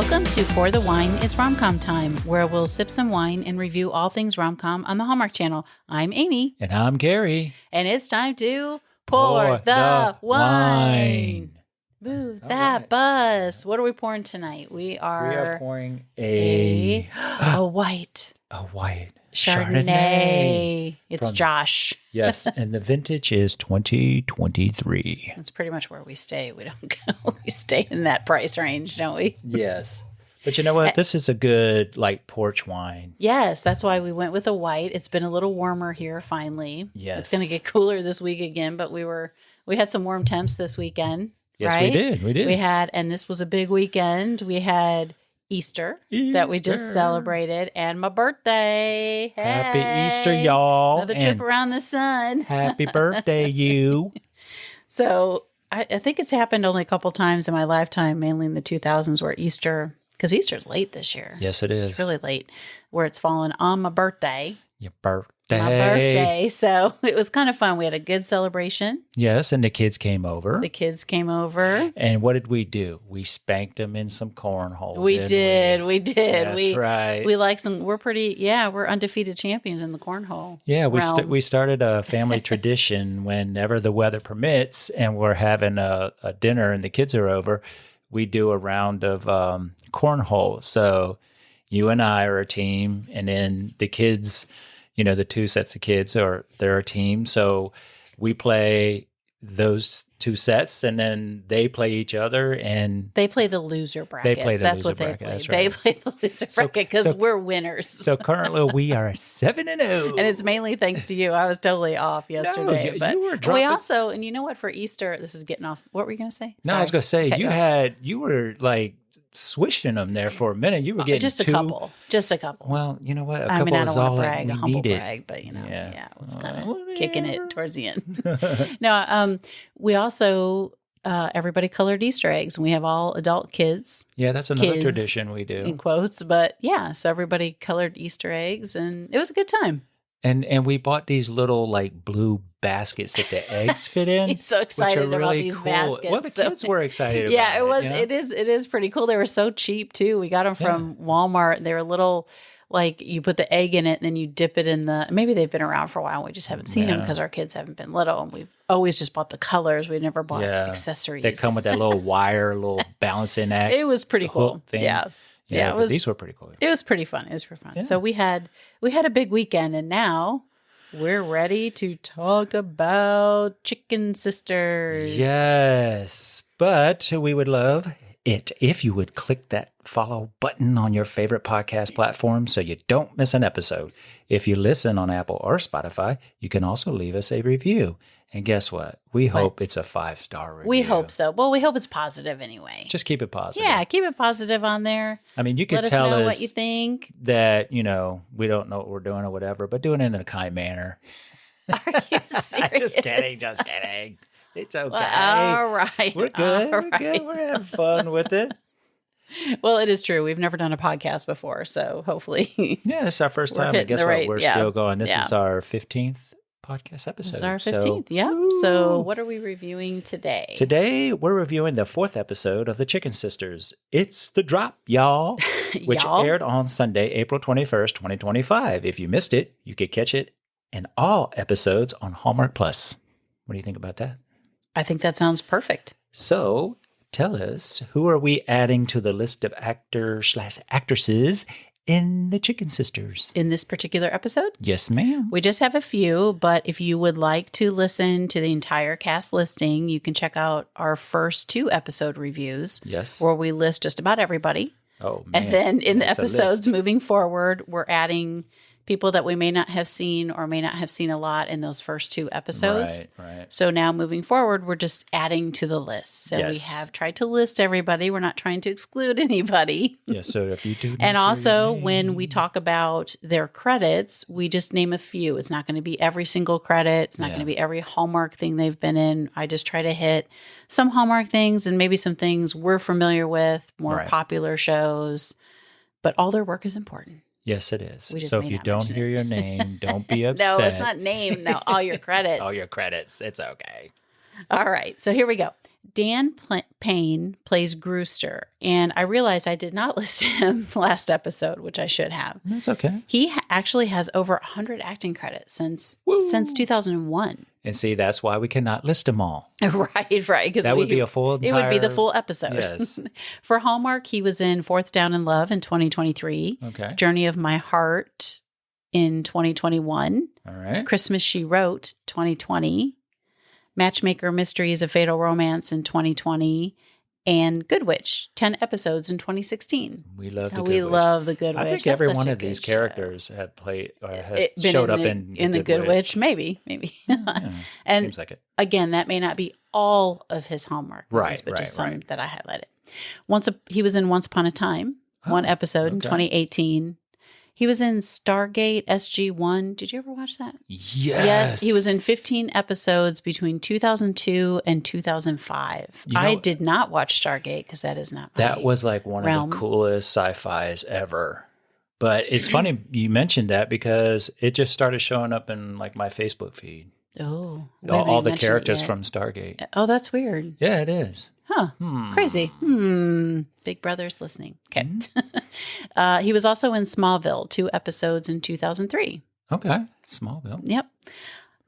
Welcome to Pour the Wine, It's Rom-Com Time, where we'll sip some wine and review all things rom-com on the Hallmark Channel. I'm Amy. And I'm Gary. And it's time to pour the wine. Move that bus. What are we pouring tonight? We are pouring a white Chardonnay. It's Josh. Yes, and the vintage is 2023. That's pretty much where we stay. We don't go. We stay in that price range, don't we? Yes. But you know what? This is a good, porch wine. Yes, that's why we went with a white. It's been a little warmer here finally. Yes. It's going to get cooler this week again, but we had some warm temps this weekend. Yes, right? We did. And this was a big weekend. We had Easter that we just celebrated, and my birthday. Hey, happy Easter, y'all. Another trip around the sun. Happy birthday, you. So I think it's happened only a couple times in my lifetime, mainly in the 2000s, where because Easter's late this year. Yes, it is. It's really late, where it's fallen on my birthday. Your birthday. My birthday. So it was kind of fun. We had a good celebration. Yes, and the kids came over. And what did we do? We spanked them in some cornhole. We did. That's right. We like some, we're undefeated champions in the cornhole. Yeah, we started a family tradition whenever the weather permits and we're having a dinner and the kids are over, we do a round of cornhole. So you and I are a team, and then the kids, the two sets of kids they're a team. So we play those two sets, and then they play each other, and they play the loser brackets. That's what they play. That's right. They play the loser bracket because we're winners. So currently we are 7-0, and it's mainly thanks to you. I was totally off yesterday, no, but you were dropping. We also, and you know what? For Easter, this is getting off. What were you going to say? No, Sorry. I was going to say you were swishing them there for a minute. You were getting just a couple. Well, you know what? I don't want to brag, a humble brag, but I was kind of kicking it towards the end. No, we also everybody colored Easter eggs, and we have all adult kids. Yeah, that's another tradition we do in quotes, but yeah, so everybody colored Easter eggs, and it was a good time. And we bought these little blue baskets that the eggs fit in. He's so excited about these cool. baskets. Well, the kids were excited about it. Yeah, it was. It is pretty cool. They were so cheap too. We got them from Walmart. They were little, you put the egg in it and then you dip it in maybe they've been around for a while. We just haven't seen them because our kids haven't been little. And we've always just bought the colors. We never bought accessories. They come with that little wire, little balancing act. It was pretty cool. Thing. Yeah, these were pretty cool. It was pretty fun. Yeah. So we had a big weekend, and now we're ready to talk about Chicken Sisters. Yes, but we would love it if you would click that follow button on your favorite podcast platform so you don't miss an episode. If you listen on Apple or Spotify, you can also leave us a review. And guess what? We hope it's a 5-star review. We hope so. Well, we hope it's positive anyway. Just keep it positive. Yeah, keep it positive on there. I mean, you can Let tell us know us what you think. That, we don't know what we're doing or whatever, but doing it in a kind manner. Are you serious? Just kidding. It's okay. Well, all right. We're good. We're having fun with it. Well, it is true. We've never done a podcast before, so hopefully. Yeah, this is our first time. And guess what? We're still going. This is our 15th podcast episode. This is our 15th, yeah. So what are we reviewing today? Today, we're reviewing the 4th episode of The Chicken Sisters. It's The Drop, y'all, which aired on Sunday, April 21st, 2025. If you missed it, you could catch it in all episodes on Hallmark Plus. What do you think about that? I think that sounds perfect. So tell us, who are we adding to the list of actors/actresses in The Chicken Sisters? In this particular episode? Yes, ma'am. We just have a few, but if you would like to listen to the entire cast listing, you can check out our first 2 episode reviews. Yes. Where we list just about everybody. Oh, man. And then in the episodes moving forward, we're adding people that we may not have seen or may not have seen a lot in those first 2 episodes. Right. So now moving forward, we're just adding to the list. So we have tried to list everybody. We're not trying to exclude anybody. Yes, so if you do. And also when we talk about their credits, we just name a few. It's not going to be every single credit. It's not going to be every Hallmark thing they've been in. I just try to hit some Hallmark things and maybe some things we're familiar with, more popular shows. But all their work is important. Yes, it is. So if you don't hear your name, don't be upset. No, it's not name. No, all your credits. All your credits. It's okay. All right. So here we go. Dan Payne plays Brewster, and I realized I did not list him last episode, which I should have. That's okay. He actually has over 100 acting credits since 2001. And see, that's why we cannot list them all. Right. Because that would be a full It would be the full episode. Yes. For Hallmark, he was in Fourth Down in Love in 2023. Okay. Journey of My Heart in 2021. All right. Christmas She Wrote 2020. Matchmaker Mysteries: A Fatal Romance in 2020, and Good Witch, 10 episodes in 2016. We love the Good We Witch. love the Good Witch. I think That's every such one a of these good characters show. have played or have Been showed up in the Good Witch. Maybe. Yeah, And seems like it. again, that may not be all of his Hallmark movies, but just some that I highlighted. He was in Once Upon a Time, one episode in 2018. He was in Stargate SG-1. Did you ever watch that? Yes. He was in 15 episodes between 2002 and 2005. I did not watch Stargate because that is not my That was like one realm. of the coolest sci-fis ever. But it's funny you mentioned that because it just started showing up in like my Facebook feed. Oh. All the characters from Stargate. Oh, that's weird. Yeah, it is. Huh. Crazy. Big Brother's listening. Okay. He was also in Smallville, 2 episodes in 2003. Okay. Smallville. Yep.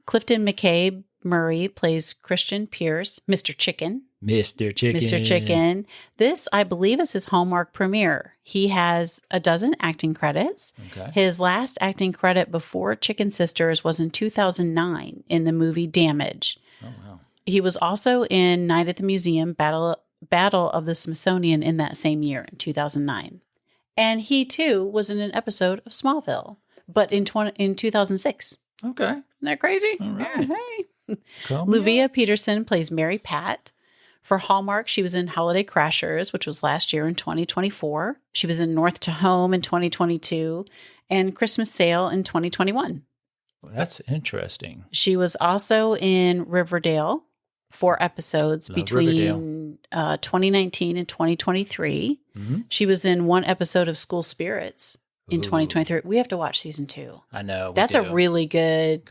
Clifton McCabe Murray plays Christian Pierce, Mr. Chicken. Mr. Chicken. Mr. Chicken. This, I believe, is his Hallmark premiere. He has a dozen acting credits. Okay. His last acting credit before Chicken Sisters was in 2009 in the movie Damage. Oh, wow. He was also in Night at the Museum, Battle of the Smithsonian in that same year, in 2009. And he, too, was in an episode of Smallville, but in 2006. Okay. Isn't that crazy? All right. Yeah, hey. Come Luvia Peterson plays Mary Pat. For Hallmark, she was in Holiday Crashers, which was last year in 2024. She was in North to Home in 2022 and Christmas Sale in 2021. Well, that's interesting. She was also in Riverdale, 4 episodes between 2019 and 2023. Mm-hmm. She was in 1 episode of School Spirits in 2023. We have to watch season 2. I know. That's a really good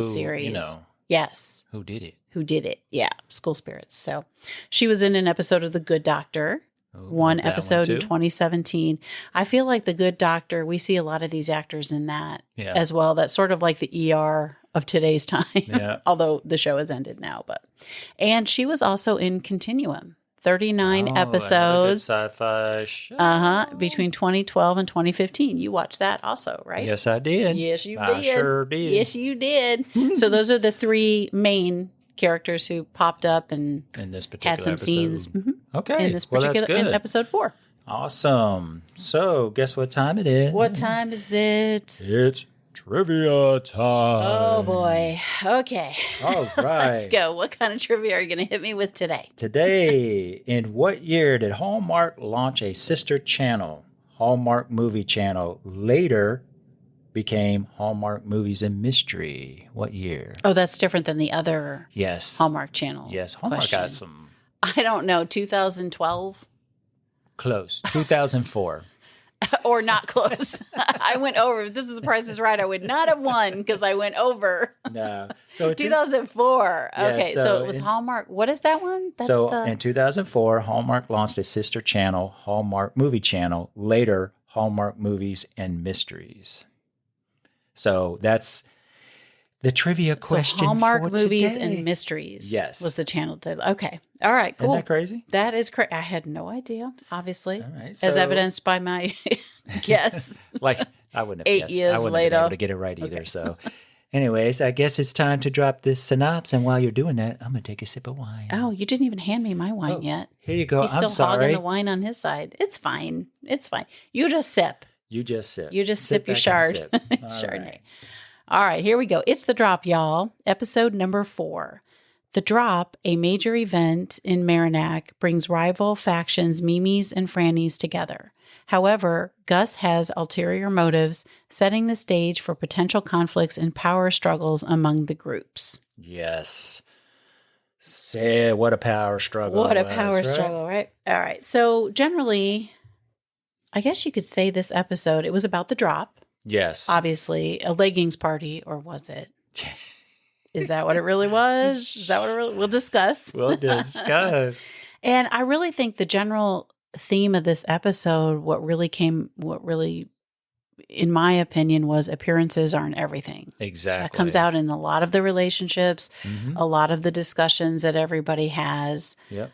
series. You know, yes. who did it? Who did it? Yeah, School Spirits. So she was in an episode of The Good Doctor, one episode in 2017. I feel like The Good Doctor, we see a lot of these actors in that as well. That's sort of like the ER of today's time, although the show has ended now. And she was also in Continuum, 39 episodes. Sci-fi show. Between 2012 and 2015. You watched that also, right? Yes, I did. Yes, you did. I sure did. Yes, you did. So those are the 3 main characters who popped up and in this particular had some episode. scenes. Okay. In this particular in episode 4. Awesome. So guess what time it is? What time is it? It's trivia time. Oh boy. Okay. All right. Let's go. What kind of trivia are you going to hit me with today? Today, in what year did Hallmark launch a sister channel? Hallmark Movie Channel later became Hallmark Movies and Mystery. What year? Oh, that's different than the other Hallmark channel. Yes, Hallmark got some. I don't know, 2012? Close. 2004. Or not close. I went over. If this is the Price is Right, I would not have won because I went over. No. So 2004. Okay, so it was in, Hallmark. What is that one? That's in 2004, Hallmark launched a sister channel, Hallmark Movie Channel, later Hallmark Movies and Mysteries. So that's the trivia question. Hallmark for Movies today. and Mysteries. Yes. Was the channel. Okay. All right, cool. Isn't that crazy? That is crazy. I had no idea, obviously. All right, as evidenced by my guess. Like, I wouldn't have 8 guessed. years I wouldn't later. have been able to get it right either. So, anyways, I guess it's time to drop this synopsis. And while you're doing that, I'm going to take a sip of wine. Oh, you didn't even hand me my wine yet. Here you go. He's I'm still hogging sorry. the wine on his side. It's fine. It's fine. You just sip. You just sip. You just Sit sip your back and sip. All Chardonnay. right. All right, here we go. It's The Drop, y'all. Episode number 4. The Drop, a major event in Marinac, brings rival factions Mimi's and Franny's together. However, Gus has ulterior motives, setting the stage for potential conflicts and power struggles among the groups. Yes. Say what a power struggle. What a power struggle, right? All right. So generally, I guess you could say this episode, it was about the drop. Yes. Obviously, a leggings party, or was it? Is that what it really was? Is that what it really? We'll discuss. We'll discuss. And I really think the general theme of this episode, what really, in my opinion, was appearances aren't everything. Exactly. That comes out in a lot of the relationships, a lot of the discussions that everybody has. Yep.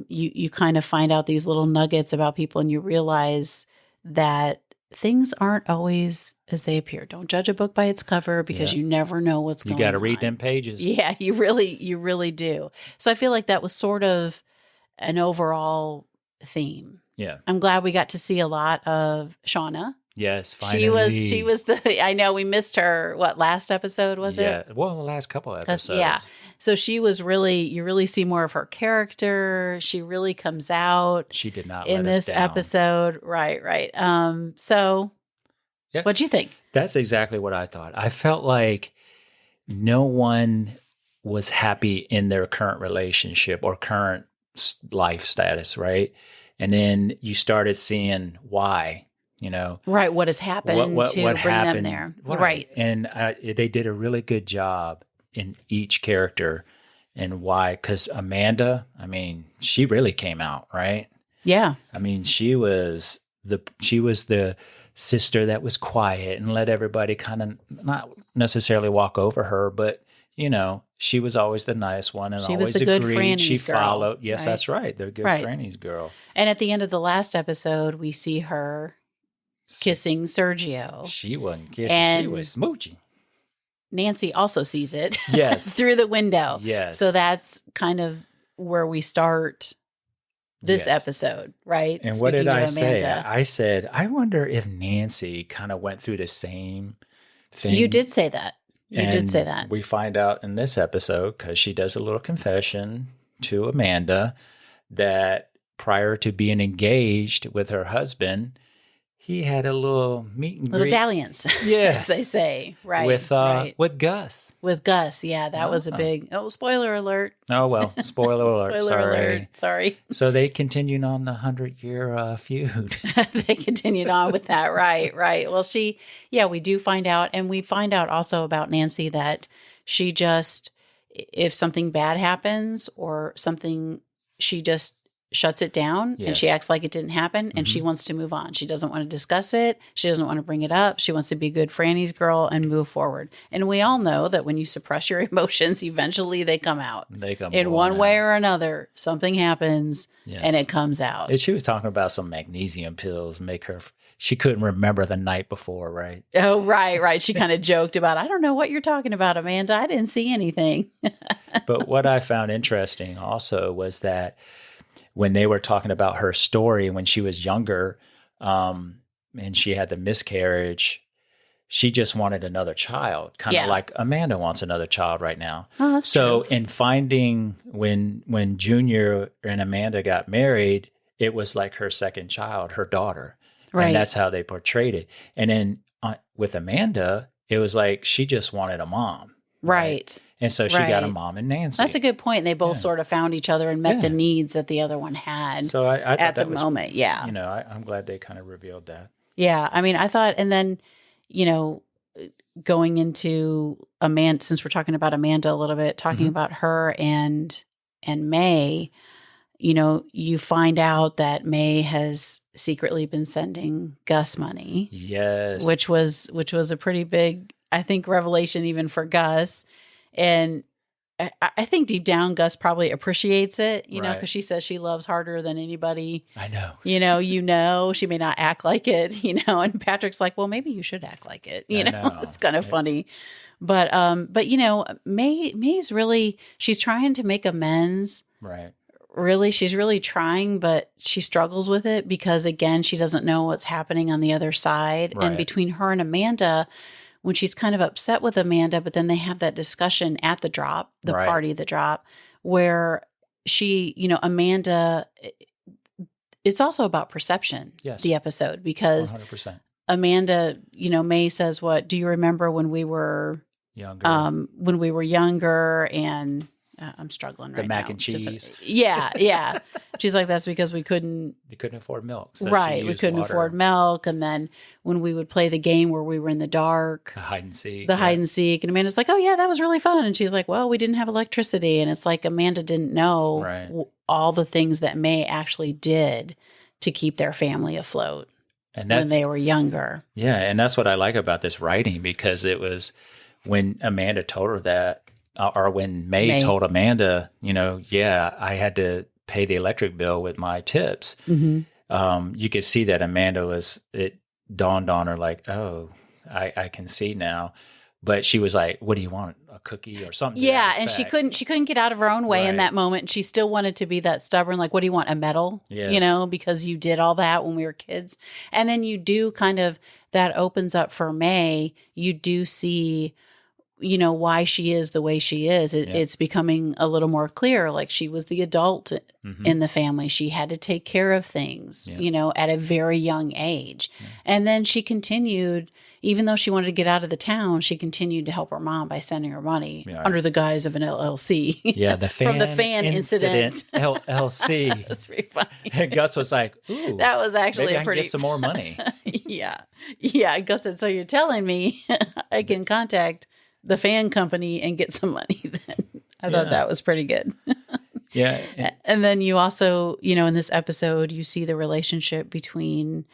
You kind of find out these little nuggets about people, and you realize that things aren't always as they appear. Don't judge a book by its cover, because you never know what's going on. You got to read them pages. Yeah, you really do. So I feel like that was sort of an overall theme. Yeah. I'm glad we got to see a lot of Shauna. Yes, finally. She was the, I know we missed her, last episode was it? Yeah, well, the last couple episodes. Yeah. So she was you really see more of her character. She really comes out. She did not in let us this down. episode. Right. So what'd you think? That's exactly what I thought. I felt like no one was happy in their current relationship or current life status, right? And then you started seeing why, right, what has happened what to bring happened, them there. Right. And they did a really good job in each character and why, because Amanda, I mean, she really came out, right? Yeah. I mean, she was the sister that was quiet and let everybody kind of not necessarily walk over her, but she was always the nice one and she always was the good agreed. Franny's She girl, followed. Yes, right? That's right. They're good Franny's girl. And at the end of the last episode, we see her kissing Sergio. She wasn't kissing. And she was smooching. Nancy also sees it. Yes. through the window. Yes. So that's kind of where we start this episode, right? And what did I say? I said, I wonder if Nancy kind of went through the same thing. You did say that. You did say that. We find out in this episode, because she does a little confession to Amanda, that prior to being engaged with her husband, he had a little meet and little greet. dalliance, Yes. as they say, right? With Gus. With Gus, yeah, that was a big. Oh, spoiler alert! Oh well, spoiler alert. Sorry. So they continued on the 100-year feud. They continued on with that, right? Well, we do find out, and we find out also about Nancy that she just, if something bad happens or something, she just shuts it down and she acts like it didn't happen and she wants to move on. She doesn't want to discuss it. She doesn't want to bring it up. She wants to be a good Franny's girl and move forward. And we all know that when you suppress your emotions, eventually they come out. They come in one way or another. Something happens and it comes out. And she was talking about some magnesium pills make her. She couldn't remember the night before, right? Oh, right. She kind of joked about, I don't know what you're talking about, Amanda. I didn't see anything. But what I found interesting also was that when they were talking about her story when she was younger, and she had the miscarriage, she just wanted another child, kind of like Amanda wants another child right now. Oh, that's true. In finding when Junior and Amanda got married, it was like her second child, her daughter. Right. And that's how they portrayed it. And then with Amanda, it was like she just wanted a mom. Right. And so she got a mom in Nancy. That's a good point. They both sort of found each other and met the needs that the other one had. So I thought at that the was, moment, I'm glad they kind of revealed that. Yeah, I mean, I thought, and then, going into Amanda, since we're talking about Amanda a little bit, talking about her and May, you find out that May has secretly been sending Gus money. Yes. Which was a pretty big, I think, revelation even for Gus. And I think deep down, Gus probably appreciates it, because she says she loves harder than anybody. I know. She may not act like it, and Patrick's like, well, maybe you should act like it. It's kind of funny. But May's really, she's trying to make amends. Right. Really, she's really trying, but she struggles with it because, again, she doesn't know what's happening on the other side. Right. And between her and Amanda, when she's kind of upset with Amanda, but then they have that discussion at the drop, the party, the drop, where she, Amanda, it's also about perception, the episode, because 100%. Amanda, May says, what, do you remember when we were younger, and I'm struggling The right now. mac and cheese. Yeah. She's like, that's because we couldn't. You couldn't afford milk. So Right. We couldn't afford milk. And then when we would play the game where we were in the dark, The hide and seek. hide and seek. And Amanda's like, oh, yeah, that was really fun. And she's like, well, we didn't have electricity. And it's like Amanda didn't know all the things that May actually did to keep their family afloat when they were younger. Yeah. And that's what I like about this writing, because it was when Amanda told her that, or when May told Amanda, I had to pay the electric bill with my tips. Mm-hmm. You could see that Amanda it dawned on her like, oh, I can see now. But she was like, what do you want? A cookie or something? Yeah. And she couldn't get out of her own way in that moment. And she still wanted to be that stubborn, like, what do you want? A medal? Yes. Because you did all that when we were kids. And then you do that opens up for May. You do see, why she is the way she is. It's becoming a little more clear. Like, she was the adult in the family. She had to take care of things, at a very young age. Yeah. And then she continued, even though she wanted to get out of the town, she continued to help her mom by sending her money under the guise of an LLC. Yeah, from the fan incident. LLC. That's pretty funny. And Gus was like, ooh. That was actually maybe I can get some more money. Yeah. Gus said, so you're telling me I can contact the fan company and get some money then. I thought that was pretty good. Yeah. And then you also, in this episode, you see the relationship between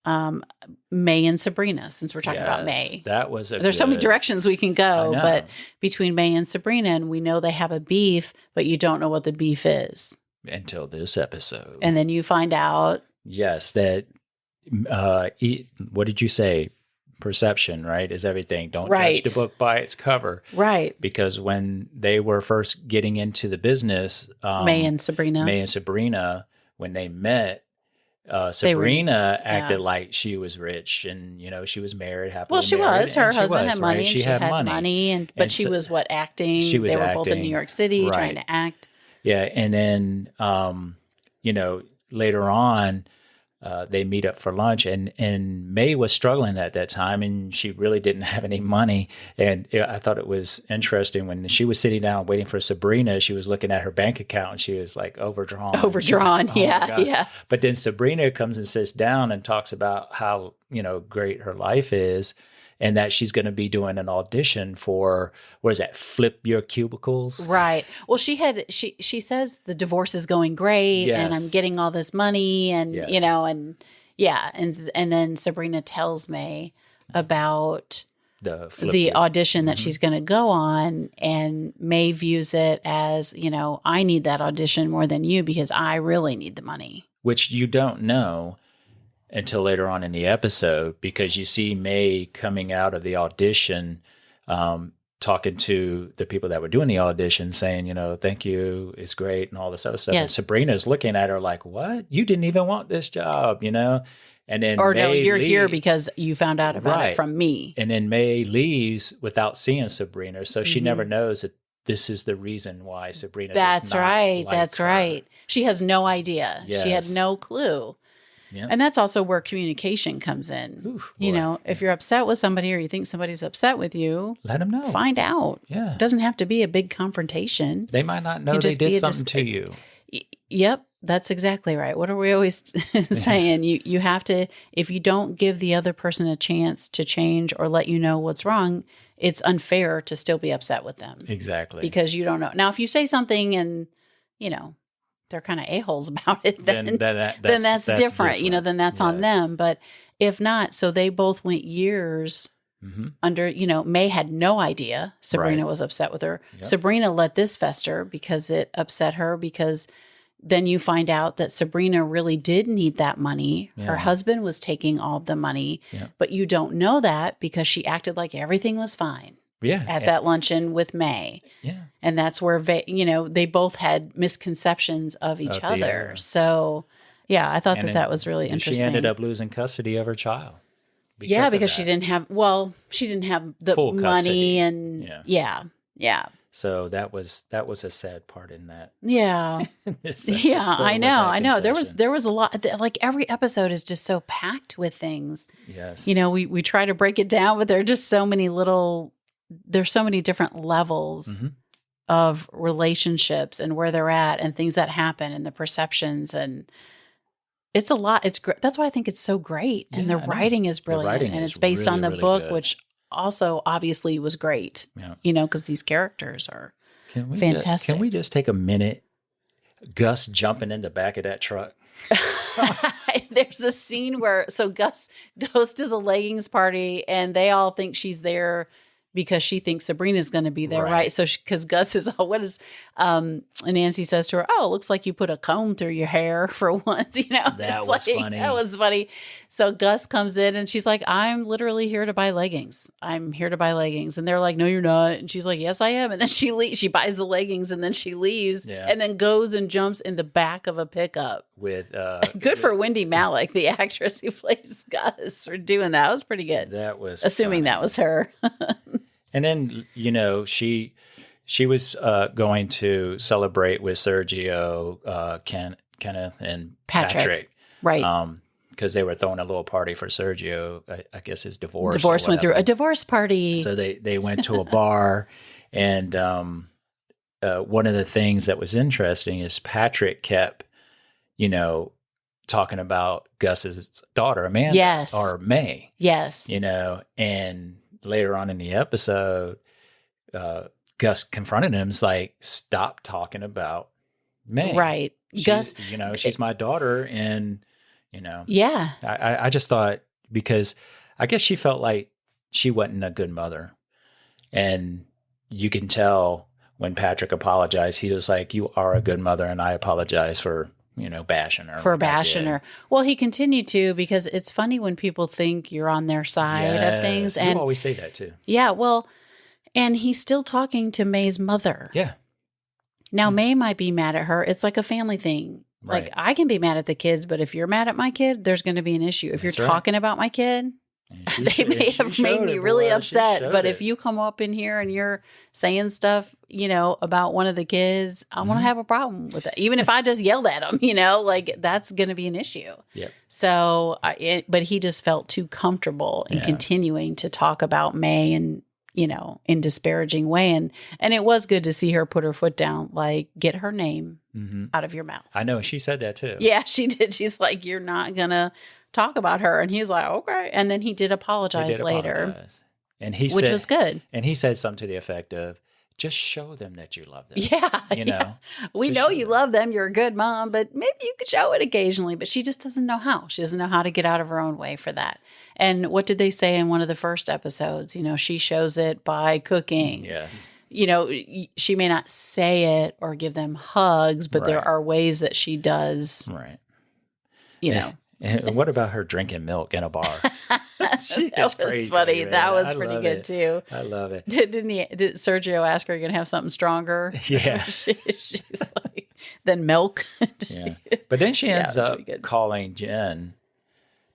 May and Sabrina, since we're talking about May. That was There's so many directions we can go, but between May and Sabrina, and we know they have a beef, but you don't know what the beef is. Until this episode. And then you find out. Yes, that, what did you say? Perception, right, is everything. Don't judge the book by its cover. Right. Because when they were first getting into the business, May and Sabrina, when they met, Sabrina acted like she was rich and, she was married, happily Well, she married, was. Her husband had money. Right? She had money. But she was acting. She was They were acting, both in New York City trying to act. Yeah. And then, later on, they meet up for lunch, and May was struggling at that time, and she really didn't have any money. And I thought it was interesting when she was sitting down waiting for Sabrina, she was looking at her bank account and she was like overdrawn. Like, oh, yeah. But then Sabrina comes and sits down and talks about how, great her life is, and that she's going to be doing an audition for, what is that, Flip Your Cubicles? Right. Well, she says the divorce is going great and I'm getting all this money and, and then Sabrina tells May about the audition that she's going to go on, and May views it as, I need that audition more than you because I really need the money. Which you don't know until later on in the episode, because you see May coming out of the audition, talking to the people that were doing the audition, saying, thank you, it's great, and all this other stuff. Yes. And Sabrina's looking at her like, what? You didn't even want this job, And then you're here because you found out about it from me. And then May leaves without seeing Sabrina, so she never knows that this is the reason why Sabrina does not like her. Right. She has no idea. Yes. She had no clue. Yeah. And that's also where communication comes in. Oof, if you're upset with somebody or you think somebody's upset with you, let them know. Find out. Yeah. It doesn't have to be a big confrontation. They might not know they did something to you. Yep. That's exactly right. What are we always saying? You have to, if you don't give the other person a chance to change or let you know what's wrong, it's unfair to still be upset with them. Exactly. Because you don't know. Now, if you say something and, they're kind of a-holes about it, then that's different. Then that's on them. But if not, so they both went years under, May had no idea Sabrina was upset with her. Yep. Sabrina let this fester because it upset her, because then you find out that Sabrina really did need that money. Yeah. Her husband was taking all of the money, but you don't know that because she acted like everything was fine. Yeah, at that luncheon with May. Yeah. And that's where, they both had misconceptions of each other. So, I thought that was really interesting. She ended up losing custody of her child. Because she didn't have the full money and So that was a sad part in that. Yeah. I know. There was a lot, like every episode is just so packed with things. Yes. We try to break it down, but there are just so many there's so many different levels of relationships and where they're at and things that happen and the perceptions, and it's a lot. It's great. That's why I think it's so great. And the writing is brilliant. And it's based on the book, which also obviously was great, because these characters are fantastic. Can we just take a minute? Gus jumping in the back of that truck. There's a scene where, Gus goes to the leggings party and they all think she's there because she thinks Sabrina's going to be there, right? So, because Gus is, and Nancy says to her, "Oh, it looks like you put a comb through your hair for once." That was funny. That was funny. So Gus comes in and she's like, "I'm literally here to buy leggings. I'm here to buy leggings." And they're like, "No, you're not." And she's like, "Yes, I am." And then she buys the leggings and then she leaves and then goes and jumps in the back of a pickup. With good for Wendy Malick, the actress who plays Gus, for doing that. It was pretty good. That was assuming that was her. And then, she was going to celebrate with Sergio, Kenneth, and Patrick. Right. Because they were throwing a little party for Sergio. I guess his divorce. Divorce went through a divorce party. So they went to a bar. And one of the things that was interesting is Patrick kept, talking about Gus's daughter, Amanda. Yes. Or May. Yes. And later on in the episode, Gus confronted him. It's like, stop talking about May. Right. Gus, she's my daughter. And, yeah. I just thought, because I guess she felt like she wasn't a good mother. And you can tell when Patrick apologized, he was like, "You are a good mother. And I apologize for, bashing her." For bashing her. Well, he continued to, because it's funny when people think you're on their side of things. And you always say that too. Yeah. Well, and he's still talking to May's mother. Yeah. Now, May might be mad at her. It's like a family thing. Right. Like, I can be mad at the kids, but if you're mad at my kid, there's going to be an issue. If you're talking about my kid, they may have made me really upset. But if you come up in here and you're saying stuff, about one of the kids, I'm going to have a problem with it. Even if I just yelled at them, like, that's going to be an issue. Yep. So, but he just felt too comfortable in continuing to talk about May and, in disparaging way. And it was good to see her put her foot down, like, get her name out of your mouth. I know. She said that too. Yeah, she did. She's like, "You're not going to talk about her." And he's like, "Okay." And then he did apologize later. And which was good. And he said something to the effect of, "Just show them that you love them." Yeah. We know you love them. You're a good mom, but maybe you could show it occasionally. But she just doesn't know how. She doesn't know how to get out of her own way for that. And what did they say in one of the first episodes? She shows it by cooking. Yes. She may not say it or give them hugs, but there are ways that she does. Right. And what about her drinking milk in a bar? That was funny. That was pretty good too. I love it. Did Sergio ask her, "Are you going to have something stronger?" Yeah. She's like, "Then milk." Yeah. But then she ends up calling Jen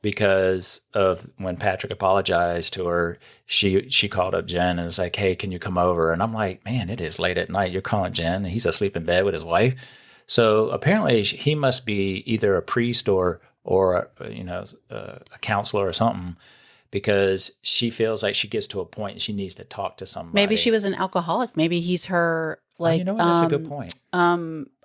because of when Patrick apologized to her. She called up Jen and was like, "Hey, can you come over?" And I'm like, "Man, it is late at night. You're calling Jen, and he's asleep in bed with his wife." So apparently he must be either a priest or a counselor or something, because she feels like she gets to a point and she needs to talk to somebody. Maybe she was an alcoholic. Maybe he's her, like, that's a good point.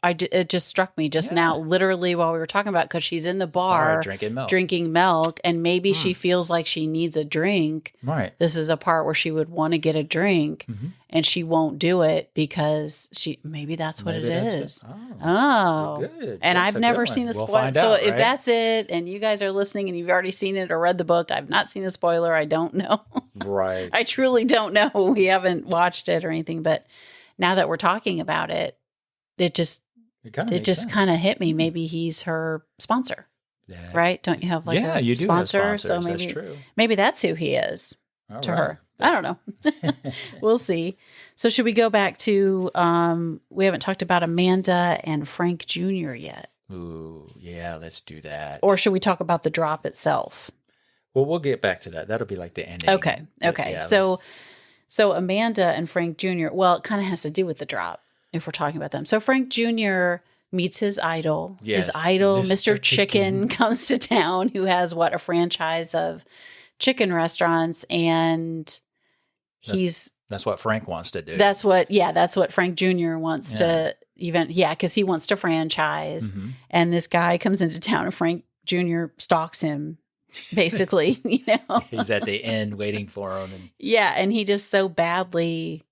It just struck me just now, literally while we were talking about, because she's in the bar drinking milk, and maybe she feels like she needs a drink. Right. This is a part where she would want to get a drink, and she won't do it because maybe that's what it is. Oh, good. And I've never seen a spoiler. So if that's it, and you guys are listening and you've already seen it or read the book, I've not seen a spoiler. I don't know. Right. I truly don't know. We haven't watched it or anything, but now that we're talking about it, it just kind of hit me. Maybe he's her sponsor, right? Don't you have like a you do sponsor? Have so that's true. Maybe that's who he is to her. I don't know. We'll see. So should we go back to, we haven't talked about Amanda and Frank Jr. yet. Ooh, yeah, let's do that. Or should we talk about the drop itself? Well, we'll get back to that. That'll be like the ending. Okay. Yeah, so Amanda and Frank Jr., well, it kind of has to do with the drop if we're talking about them. So Frank Jr. meets his idol. Yes, his idol, Mr. Chicken, comes to town, who has a franchise of chicken restaurants, and he's That's what Frank wants to do. That's what Frank Jr. wants to because he wants to franchise. Mm-hmm. And this guy comes into town and Frank Jr. stalks him, basically, He's at the end waiting for him. And and he just so badly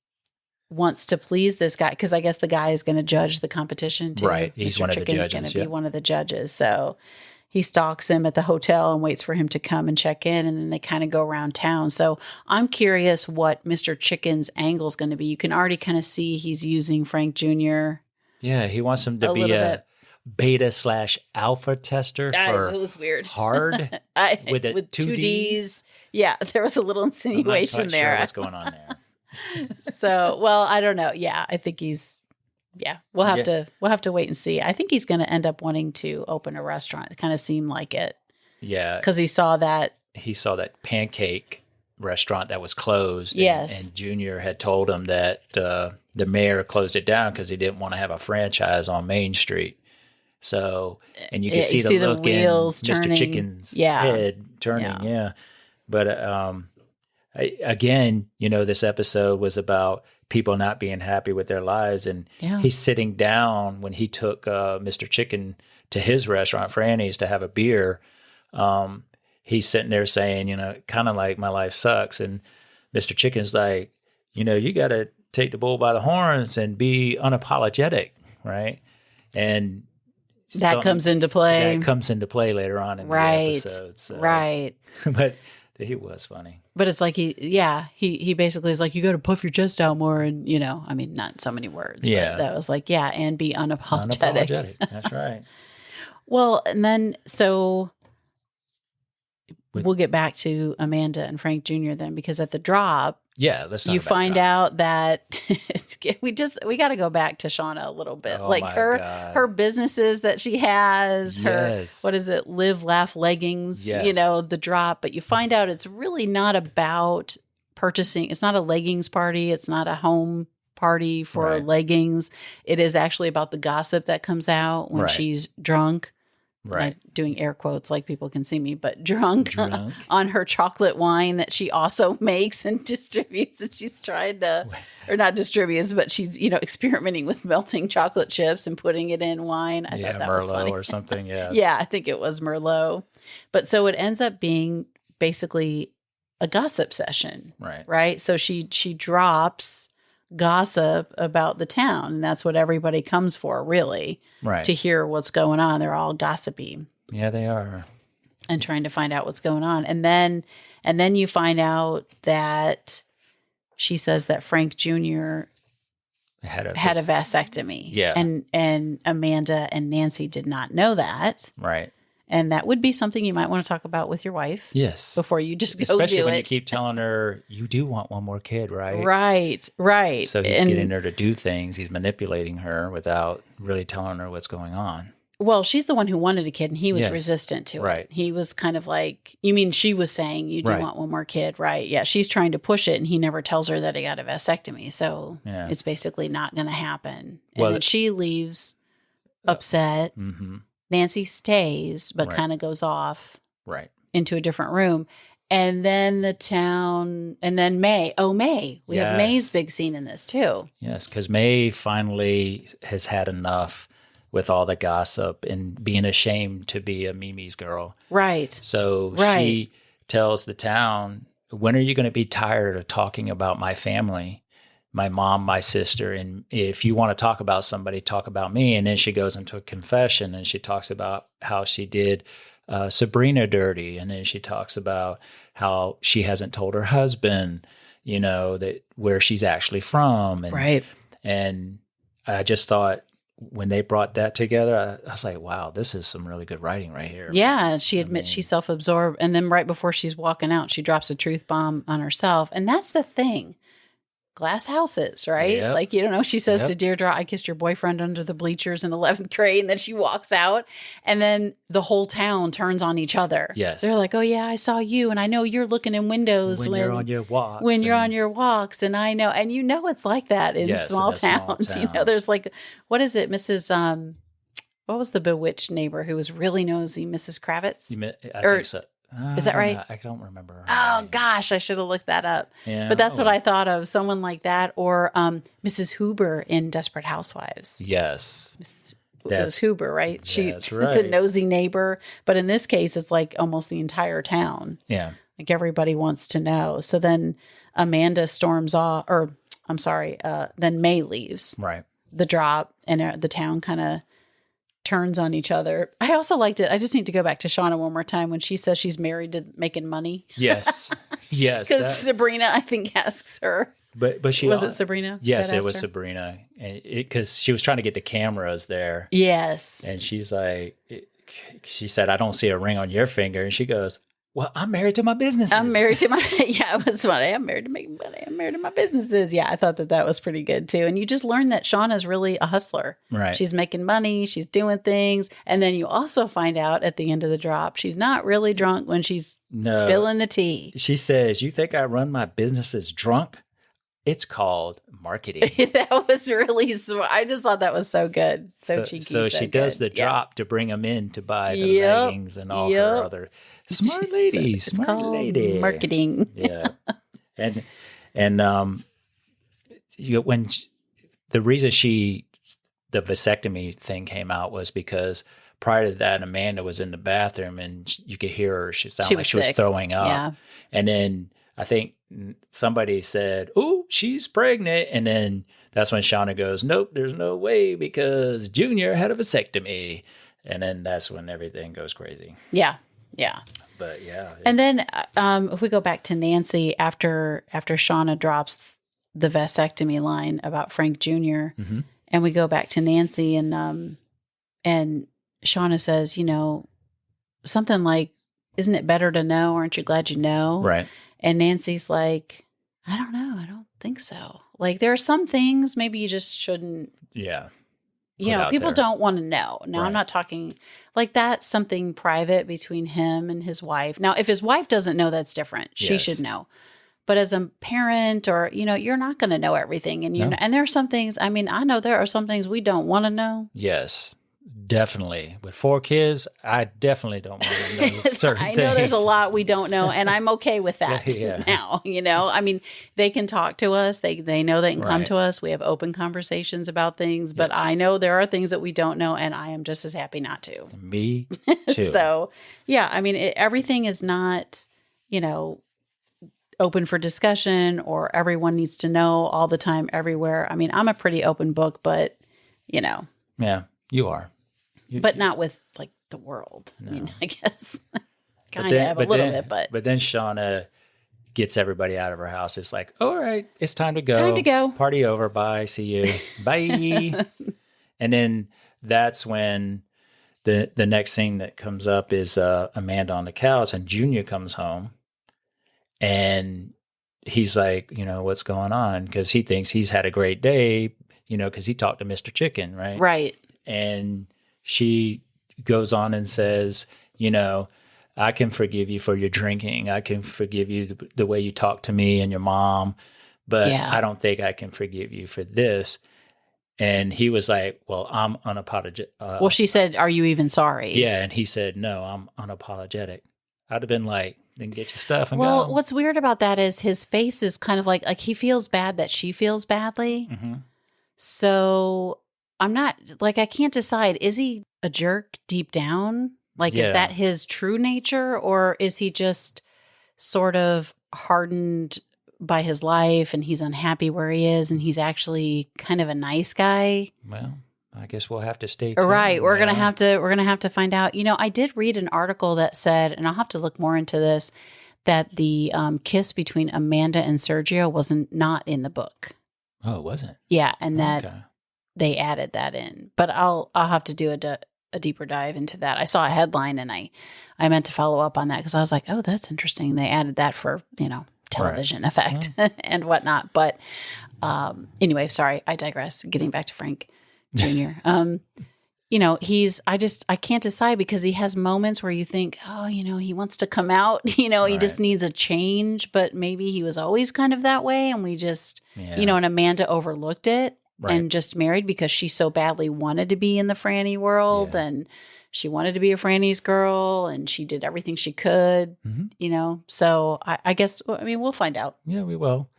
wants to please this guy because I guess the guy is going to judge the competition too. Right. He's Mr. one of the Chicken's judges. going to be one of the judges. So he stalks him at the hotel and waits for him to come and check in, and then they kind of go around town. So I'm curious what Mr. Chicken's angle is going to be. You can already kind of see he's using Frank Jr. Yeah, he wants him to be a beta/alpha tester for it was weird. hard with two Ds. Yeah, there was a little insinuation there. Sure what's going on there? So, well, I don't know. Yeah, I think he's. Yeah, we'll have to wait and see. I think he's going to end up wanting to open a restaurant. It kind of seemed like it. Yeah, because he saw that pancake restaurant that was closed. Yes, and Junior had told him that the mayor closed it down because he didn't want to have a franchise on Main Street. So, and you can see the look wheels in turning. Mr. Chicken's head turning. Yeah. But again, this episode was about people not being happy with their lives. And he's sitting down when he took Mr. Chicken to his restaurant, Franny's, to have a beer. He's sitting there saying, kind of like, my life sucks. And Mr. Chicken's like, you got to take the bull by the horns and be unapologetic, right? And that comes into play. That comes into play later on in the episode. So. Right. But he was funny. But it's like he basically is like, you got to puff your chest out more, and I mean, not in so many words. But that was like, and be unapologetic. That's right. Well, and then so we'll get back to Amanda and Frank Jr. then, because at the drop, let's talk you about find out that we got to go back to Shauna a little bit. Oh, like my God. her businesses that she has, her, Yes. what is it? Live, laugh, leggings, Yes. the drop, but you find out it's really not about purchasing. It's not a leggings party. It's not a home party for leggings. It is actually about the gossip that comes out when she's drunk. Right. Like doing air quotes like people can see me, but drunk on her chocolate wine that she also makes and distributes. And she's trying to, or not distributes, but she's, experimenting with melting chocolate chips and putting it in wine. I thought that Merlot was funny. Or something. Yeah. Yeah, I think it was Merlot. But so it ends up being basically a gossip session. Right. So she drops gossip about the town, and that's what everybody comes for, really, to hear what's going on. They're all gossipy. Yeah, they are, and trying to find out what's going on. And then you find out that she says that Frank Jr. had a vasectomy. Yeah, and Amanda and Nancy did not know that. Right. And that would be something you might want to talk about with your wife. Yes. Before you just go Especially do it. when you keep telling her you do want one more kid, right? Right. So he's getting her to do things. He's manipulating her without really telling her what's going on. Well, she's the one who wanted a kid, and he was resistant to it. He was kind of like, you mean she was saying you do want one more kid, right? Yeah, she's trying to push it, and he never tells her that he got a vasectomy. So it's basically not going to happen. And then she leaves upset. Mm-hmm. Nancy stays, but kind of goes off into a different room. And then the town, and then May. Oh, May. We have May's big scene in this too. Yes, because May finally has had enough with all the gossip and being ashamed to be a Mimi's girl. Right. So she tells the town, when are you going to be tired of talking about my family? My mom, my sister, and if you want to talk about somebody, talk about me. And then she goes into a confession and she talks about how she did Sabrina dirty. And then she talks about how she hasn't told her husband, that where she's actually from. And, and I just thought when they brought that together, I was like, wow, this is some really good writing right here. Yeah. She admits she's self-absorbed. And then right before she's walking out, she drops a truth bomb on herself. And that's the thing. Glass houses, right? Yep. Like, she says to Deirdre, I kissed your boyfriend under the bleachers in 11th grade. And then she walks out, and then the whole town turns on each other. Yes. They're like, oh yeah, I saw you. And I know you're looking in windows when you're on your walks. When you're on your walks. And I know, and it's like that in small towns. There's like, what is it? Mrs. What was the bewitched neighbor who was really nosy? Mrs. Kravitz? I think so. Is that right? I don't remember. Her Oh name. gosh, I should have looked that up. Yeah. But that's what I thought of. Someone like that, or Mrs. Huber in Desperate Housewives. Yes. It was Huber, right? That's The right. nosy neighbor. But in this case, it's like almost the entire town. Yeah. Like everybody wants to know. So then Amanda storms off, or I'm sorry, then May leaves Right. the drop, and the town kind of turns on each other. I also liked it. I just need to go back to Shauna one more time when she says she's married to making money. Yes. Yes. Because Sabrina, I think, asks her. But she Was it Sabrina? Yes, that it was asked her? Sabrina, because she was trying to get the cameras there, Yes. and she's like, she said, "I don't see a ring on your finger," and she goes, "Well, I'm married to my businesses. I'm married to my, yeah, it was funny. I'm married to making money. I'm married to my businesses. Yeah, I thought that was pretty good too. And you just learn that Shauna's really a hustler. Right. She's making money. She's doing things. And then you also find out at the end of the drop, she's not really drunk when she's spilling the tea. She says, "You think I run my businesses drunk? It's called marketing." That was really smart. I just thought that was so good. So cheeky. So she does the drop to bring them in to buy the leggings and all her other smart ladies. It's smart called lady. marketing. Yeah. And the reason the vasectomy thing came out was because prior to that, Amanda was in the bathroom and you could hear her. She sounded like she was throwing up. Yeah. And then I think somebody said, "Oh, she's pregnant." And then that's when Shauna goes, "Nope, there's no way because Junior had a vasectomy." And then that's when everything goes crazy. Yeah. Yeah. But yeah. And then if we go back to Nancy after Shauna drops the vasectomy line about Frank Jr., Mm-hmm. and we go back to Nancy and Shauna says, something like, "Isn't it better to know? Aren't you glad you know?" Right. And Nancy's like, "I don't know. I don't think so. Like there are some things maybe you just shouldn't." Yeah. People don't want to know. Now, Right. I'm not talking like that's something private between him and his wife. Now, if his wife doesn't know, that's different. She Yes. should know. But as a parent or, you're not going to know everything. And and there are some things, I know there are some things we don't want to know. Yes, definitely. With 4 kids, I definitely don't want to know certain I things. know there's a lot we don't know, and I'm okay with that Yeah. now. They can talk to us. They know they can come Right. to us. We have open conversations about things, but Yes. I know there are things that we don't know, and I am just as happy not to. Me too. So, yeah, everything is not, open for discussion or everyone needs to know all the time, everywhere. I'm a pretty open book, but, Yeah, you are. but not with like the world. No. I guess kind of a little bit, but. But then Shauna gets everybody out of her house. It's like, all right, it's time to go. Time to go. Party over. Bye. See you. Bye. And then that's when the next thing that comes up is Amanda on the couch, and Junior comes home, and he's like, what's going on? Because he thinks he's had a great day, because he talked to Mr. Chicken, right? Right. And she goes on and says, I can forgive you for your drinking. I can forgive you the way you talk to me and your mom, but I don't think I can forgive you for this. And he was like, well, I'm unapologetic. Well, she said, "Are you even sorry?" Yeah. And he said, no, I'm unapologetic. I'd have been like, then get your stuff and Well, go. what's weird about that is his face is kind of like he feels bad that she feels badly. Mm-hmm. So I'm not I can't decide. Is he a jerk deep down? Is that his true nature, or is he just sort of hardened by his life and he's unhappy where he is and he's actually kind of a nice guy? Well, I guess we'll have to stay tuned. Right. We're going to have to find out. I did read an article that said, and I'll have to look more into this, that the kiss between Amanda and Sergio wasn't not in the book. Oh, it wasn't? Yeah. And that they added that in, but I'll have to do a deeper dive into that. I saw a headline and I meant to follow up on that because I was like, oh, that's interesting. They added that for, television effect and whatnot. But anyway, sorry, I digress. Getting back to Frank Jr. I can't decide because he has moments where you think, oh, he wants to come out, he just needs a change, but maybe he was always kind of that way. And we just, and Amanda overlooked it. and just married because she so badly wanted to be in the Franny world and she wanted to be a Franny's girl and she did everything she could, So I guess, we'll find out. Yeah, we will.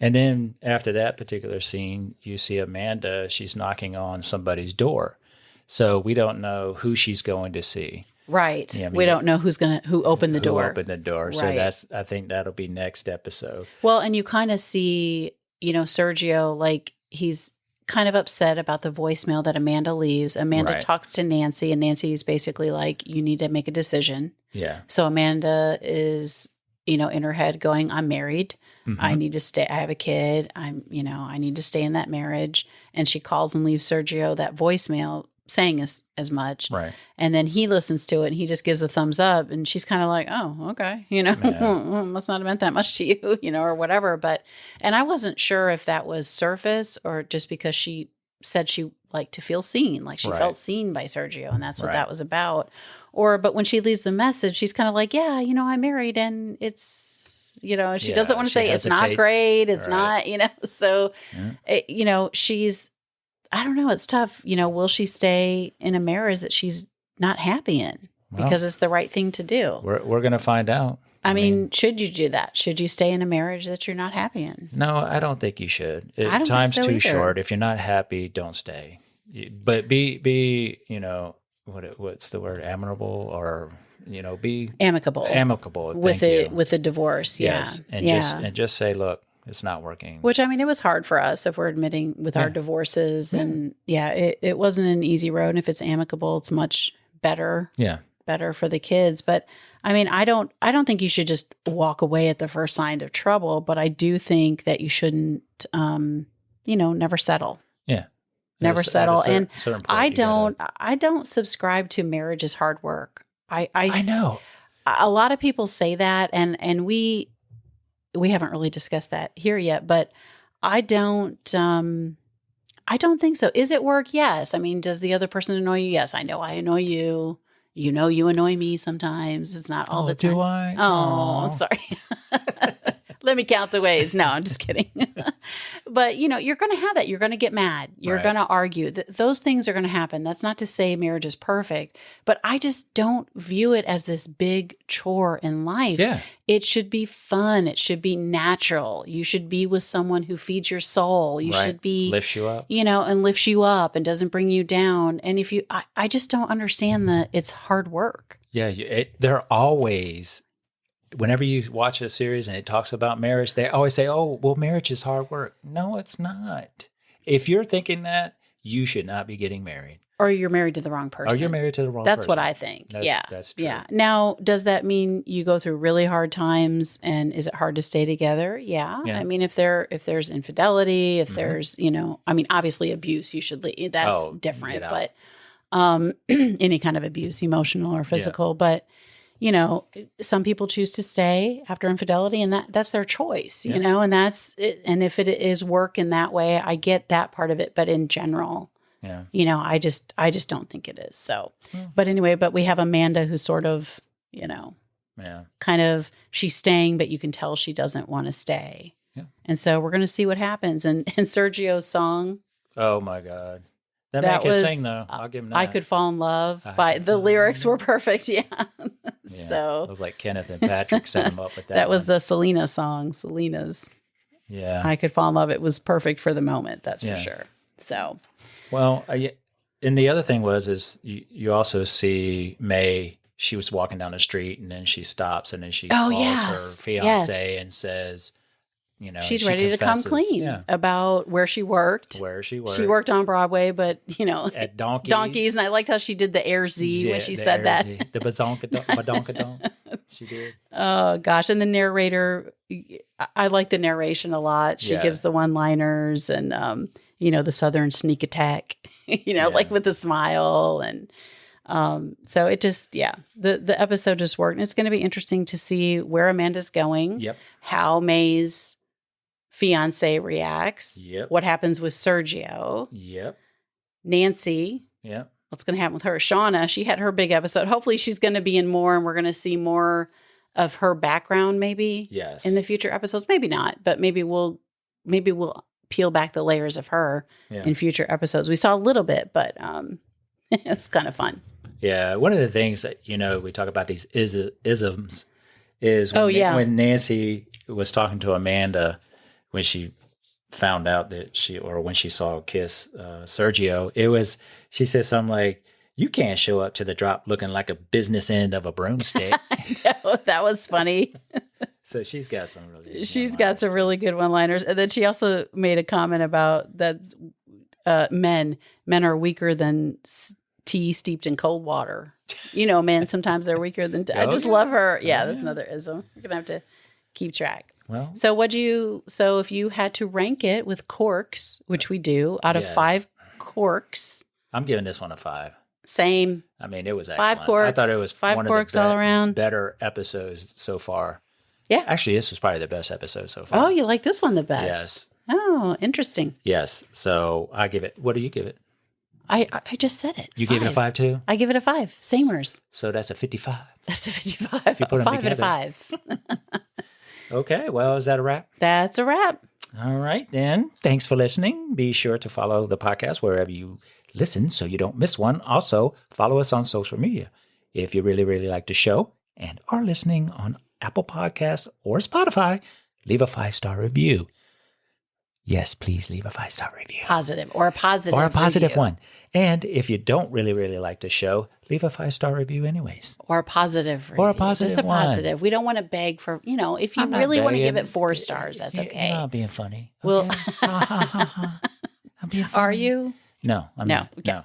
And then after that particular scene, you see Amanda, she's knocking on somebody's door. So we don't know who she's going to see. Right. We don't know who opened the door. Who opened the door. Right. So I think that'll be next episode. Well, and you kind of see, Sergio, like he's kind of upset about the voicemail that Amanda leaves. Amanda talks to Nancy and Nancy's basically like, you need to make a decision. Yeah. So Amanda is, in her head going, I'm married. I need to stay. I have a kid. I need to stay in that marriage. And she calls and leaves Sergio that voicemail saying as much. Right. And then he listens to it and he just gives a thumbs up and she's kind of like, oh, okay. Must not have meant that much to you, or whatever. And I wasn't sure if that was surface or just because she said she liked to feel seen, like she felt seen by Sergio. And that's what that was about. But when she leaves the message, she's kind of like, yeah, I'm married and it's, she doesn't want to say it's not great. It's not, so, she's, I don't know. It's tough. Will she stay in a marriage that she's not happy in because it's the right thing to do? We're going to find out. I mean, should you do that? Should you stay in a marriage that you're not happy in? No, I don't think you should. I don't Time's think so too either. short. If you're not happy, don't stay. But be what's the word? Amenable or be amicable. Amicable with a divorce. Yes. Yeah. And just say, look, it's not working. Which, it was hard for us if we're admitting with our divorces. And it wasn't an easy road. And if it's amicable, it's much better. Yeah. Better for the kids. But I don't think you should just walk away at the first sign of trouble, but I do think that you shouldn't, never settle. Yeah. Never settle. And I don't subscribe to marriage is hard work. I know. A lot of people say that and we haven't really discussed that here yet, but I don't think so. Is it work? Yes. Does the other person annoy you? Yes. I know I annoy you. You annoy me sometimes. It's not all the time. Do I? Oh, sorry. Let me count the ways. No, I'm just kidding. But, you're going to have that. You're going to get mad. You're going to argue. Those things are going to happen. That's not to say marriage is perfect, but I just don't view it as this big chore in life. Yeah. It should be fun. It should be natural. You should be with someone who feeds your soul. You should be lifts you up, and lifts you up and doesn't bring you down. And if I just don't understand that it's hard work. Yeah. They're always, whenever you watch a series and it talks about marriage, they always say, oh, well, marriage is hard work. No, it's not. If you're thinking that, you should not be getting married. Or you're married to the wrong person. That's what I think. That's true. Yeah. Now, does that mean you go through really hard times and is it hard to stay together? Yeah. If there's infidelity, if there's, obviously abuse, you should leave. That's different. But any kind of abuse, emotional or physical. But some people choose to stay after infidelity and that's their choice, and that's it. And if it is work in that way, I get that part of it. But in general, I just don't think it is. So, but anyway, we have Amanda who's sort of, kind of, she's staying, but you can tell she doesn't want to stay. Yeah. And so we're going to see what happens. And Sergio's song. Oh my God. That was sing though. I'll give him that. I Could Fall in Love by the lyrics were perfect. Yeah. So it was like Kenneth and Patrick set him up with that. That was the Selena song. Selena's. Yeah. I Could Fall in Love. It was perfect for the moment. That's for sure. So. Well, and the other thing is you also see May. She was walking down the street and then she stops and then she calls her fiance and says, she's ready to come clean about where she worked. She worked on Broadway, but at Donkeys. And I liked how she did the air Z when she said that. The badonkadonk. She did. Oh gosh. And the narrator, I like the narration a lot. She gives the one-liners and, the Southern sneak attack, like with a smile. And so it just, the episode just worked. And it's going to be interesting to see where Amanda's going, how May's fiance reacts, what happens with Sergio, Nancy, what's going to happen with her, Shauna. She had her big episode. Hopefully she's going to be in more and we're going to see more of her background maybe in the future episodes. Maybe not, but maybe we'll peel back the layers of her in future episodes. We saw a little bit, but it was kind of fun. Yeah. One of the things that, we talk about these isms is when Nancy was talking to Amanda when she found out that when she saw Kiss Sergio, she said something like, "You can't show up to the drop looking like a business end of a broomstick." That was funny. So she's got some really good one-liners. And then she also made a comment about that men are weaker than tea steeped in cold water. Men sometimes they're weaker than I just love her. Yeah, that's another ism. We're gonna have to keep track. Well, so if you had to rank it with corks, which we do, out of 5 corks, I'm giving this one a 5. Same. I mean, it was excellent. 5 corks. I thought it was 5 corks all around. Better episodes so far. Yeah. Actually, this was probably the best episode so far. Oh, you like this one the best? Yes. Oh, interesting. Yes. So I give it. What do you give it? I just said it. You gave it a 5 too? I give it a 5. Samers. So that's a 55. That's a 55. If you put them 5 together. and a 5. Okay. Well, is that a wrap? That's a wrap. All right, then. Thanks for listening. Be sure to follow the podcast wherever you listen so you don't miss one. Also, follow us on social media. If you really, really like the show and are listening on Apple Podcasts or Spotify, leave a 5-star review. Yes, please leave a 5-star review. Positive or a positive review. One. And if you don't really, really like the show, leave a 5-star review anyways. Or a positive review. Or a positive Just a positive. We don't want to beg for, if you really want to give it 4 stars, that's okay. You're not being funny. Okay? Well, I'm being funny. Are you? No, I'm not. No.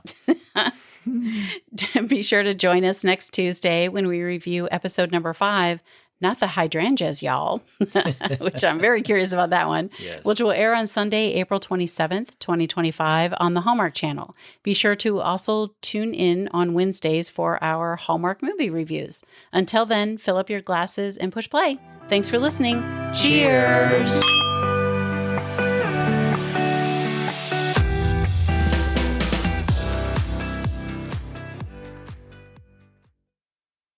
Be sure to join us next Tuesday when we review episode number 5, not the hydrangeas, y'all, which I'm very curious about that one, which will air on Sunday, April 27th, 2025 on the Hallmark channel. Be sure to also tune in on Wednesdays for our Hallmark movie reviews. Until then, fill up your glasses and push play. Thanks for listening. Cheers.